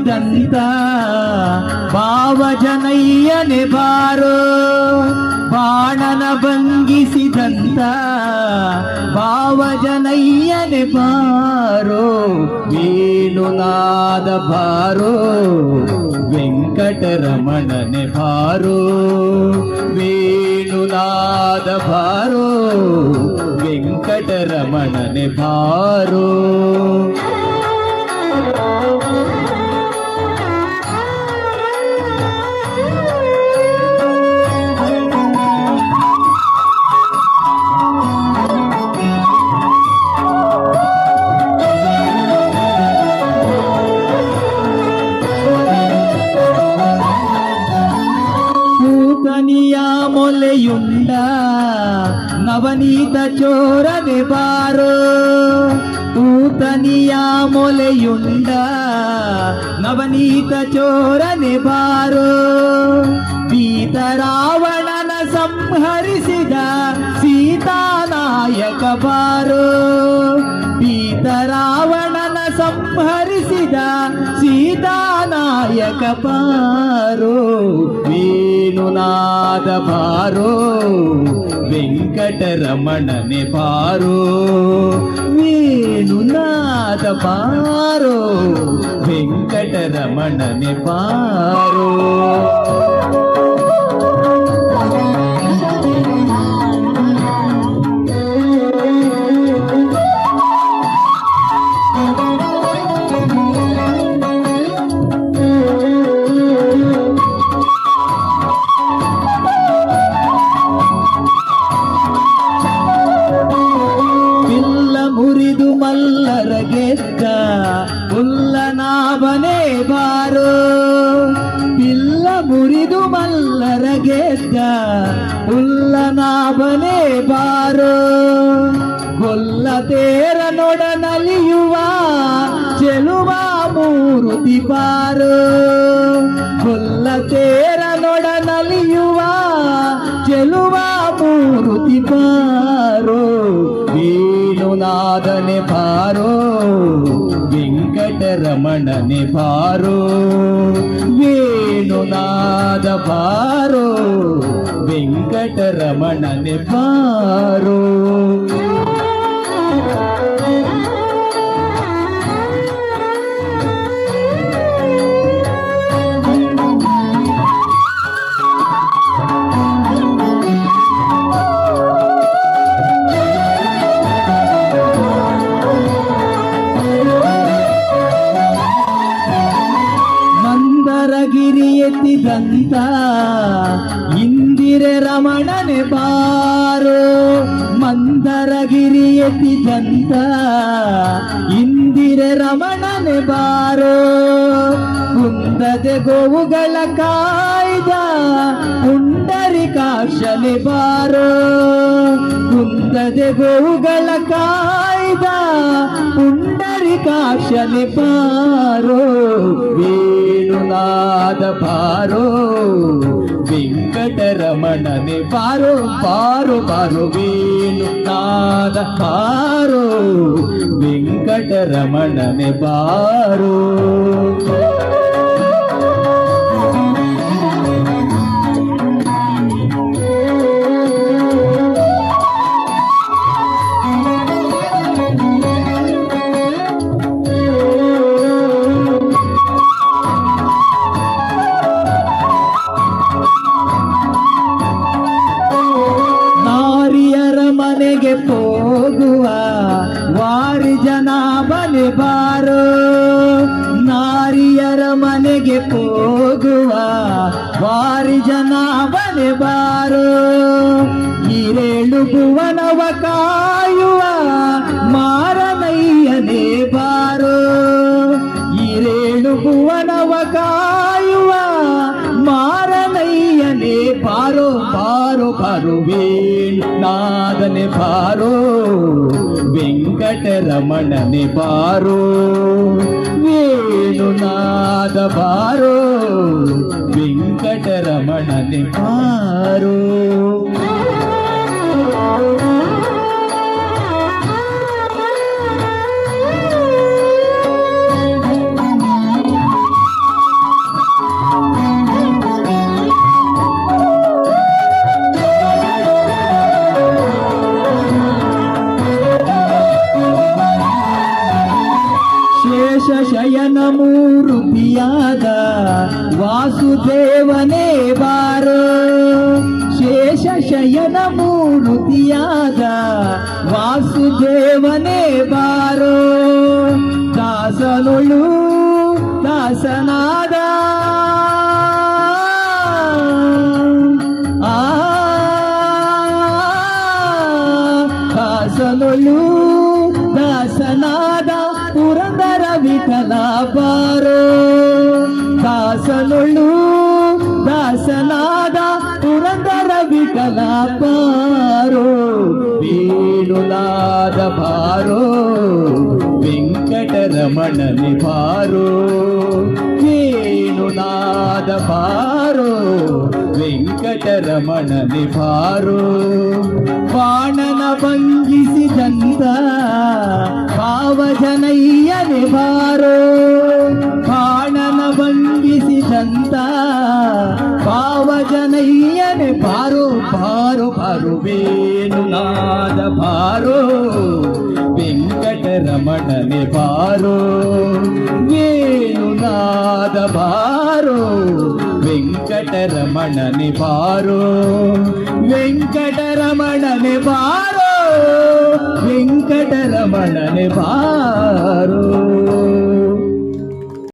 ಬಾರಿಸಿದಂತ ಭಾವಜನಯ್ಯನೆ ಬಾರೋ, ಬಾಣನ ಭಂಗಿಸಿದಂತ ಭಾವಜನಯ್ಯನೆ ಬಾರೋ, ವೇಣುನಾದ ಬಾರೋ ವೆಂಕಟರಮಣನೆ ಬಾರೋ, ವೇಣುನಾದ ಬಾರೋ ವೆಂಕಟರಮಣನೆ ಬಾರೋ. പൂക്കനിയ ಮೊಲೆಯುಂಡ ನವನೀತ ಚೋರನೆ ಬಾರೋ, പൂത്തನಿಯ ಮೊಲೆಯುಂಡ ನವನೀತ ಚೋರನೆ ಬಾರೋ, ಪೀತರಾವಣನ ಸಂಹರಿಸಿದ ಸೀತಾನಾಯಕ ಬಾರೋ, ಪೀತರಾವಣನ ಸಂಹರಿಸಿದ ಸೀತಾನಾಯಕ ಬಾರೋ, ವೇಣುನಾದ ಬಾರೋ ವೆಂಕಟರಮಣನೆ ಬಾರೋ, ವೇಣುನಾದ ಬಾರೋ ವೆಂಕಟರಮಣನೆ ಬಾರೋ. ಮುರಿದು ಮಲ್ಲರ ಗೆದ್ದ ಉಲ್ಲನಾಭನೇ ಬಾರೋ, ಪಿಲ್ಲ ಮುರಿದು ಮಲ್ಲರ ಗೆದ್ದ ಉಲ್ಲನಾಭನೇ ಬಾರೋ, ಗೊಲ್ಲ ತೇರ ನೊಡನಲಿಯುವ ಚೆಲುವ ಮೂರುತಿ ಬಾರೋ, ಗೊಲ್ಲ ತೇರ ನೊಡನಲಿಯುವ ಚೆಲುವ ಮೂರುತಿ ಬಾರೋ, ವೇಣುನಾದನೆ ಬಾರೋ ವೆಂಕಟರಮಣನೆ ಬಾರೋ, ವೇಣುನಾದ ಬಾರೋ ವೆಂಕಟರಮಣನೆ ಬಾರೋ. ಮಂದರಗಿರಿ ಎತ್ತಿದಂತ ಇಂದಿರೆ ರಮಣನೆ ಬಾರೋ, ಮಂದರಗಿರಿ ಎತ್ತಿದಂತ ಇಂದಿರೆ ರಮಣನೆ ಬಾರೋ, ಕುಂದದೆ ಗೋವುಗಳ ಕಾಯ್ದ ಪುಂಡರಿಕಾಕ್ಷನೆ ಬಾರೋ, ಕುಂದದೆ ಗೋವುಗಳ ಕಾಯ್ದ ಪುಂಡರಿಕಾಕ್ಷನೆ ಬಾರೋ, ವೇಣುನಾದ ಬಾರೋ ವೆಂಕಟರಮಣನೆ ಬಾರೋ, ಬಾರೋ ಬಾರೋ ವೇಣುನಾದ ಬಾರೋ ವೆಂಕಟರಮಣನೆ ಬಾರೋ. ಮನೆಗೆ ಹೋಗುವ ವಾರಿ ಜನಾಭನೆ ಬಾರೋ, ನಾರಿಯರ ಮನೆಗೆ ಹೋಗುವ ವಾರಿ ಜನಾಭನೆ ಬಾರೋ, ಹಿರೇಳು ಭುವನವ ಕಾಯುವ ಮಾರನಯ್ಯನೇ ಬಾರೋ, ಹಿರೇಳು ಭುವನವ ಕಾಯುವ ಮಾರನಯ್ಯನೇ ಬಾರೋ, ಬಾರೋ ಬಾರೋ ವೇಣುನಾದನೆ ಬಾರೋ ವೆಂಕಟರಮಣನೆ ಬಾರೋ, ವೇಣುನಾದ ಬಾರೋ ವೆಂಕಟರಮಣನೆ ಬಾರೋ. ವಾಸುದೇವನೇ ಬಾರೋ ಶೇಷ ಶಯನ ಮೂರುತಿಯಾದ ವಾಸುದೇವನೇ ಬಾರೋ ದಾಸನೊಳು ದಾಸನಾದ ದಾಸನೊಳು ದಾಸನಾದ ಪುರಂದರ ವಿಠಲ ಬಾರೋ ದಾಸನೊಳು ದಾಸನಾದ ಪುರಂದರ ವಿಠಲ ಬಾರೋ ವೇಣುನಾದ ಬಾರೋ ವೆಂಕಟರಮಣನೆ ಬಾರೋ ವೇಣುನಾದ ಬಾರೋ ವೆಂಕಟರಮಣನೆ ಬಾರೋ ಬಾಣನ ಭಂಗಿಸಿದಂತ ಭಾವಜನಯ್ಯನೆ ಬಾರೋ ಬಾಣನ ಭಂಗಿಸಿದಂತ ಭಾವಜನಯ್ಯನೆ ಬಾರೋ ಬಾರೋ ಬಾರೋ ವೇಣುನಾದ ಬಾರೋ ವೆಂಕಟರಮಣನೆ ಬಾರೋ ವೇಣುನಾದ ಬಾರೋ ವೆಂಕಟರಮಣನೆ ಬಾರೋ ವೆಂಕಟರಮಣನೆ ಬಾರೋ ವೆಂಕಟರಮಣನೆ ಬಾರೋ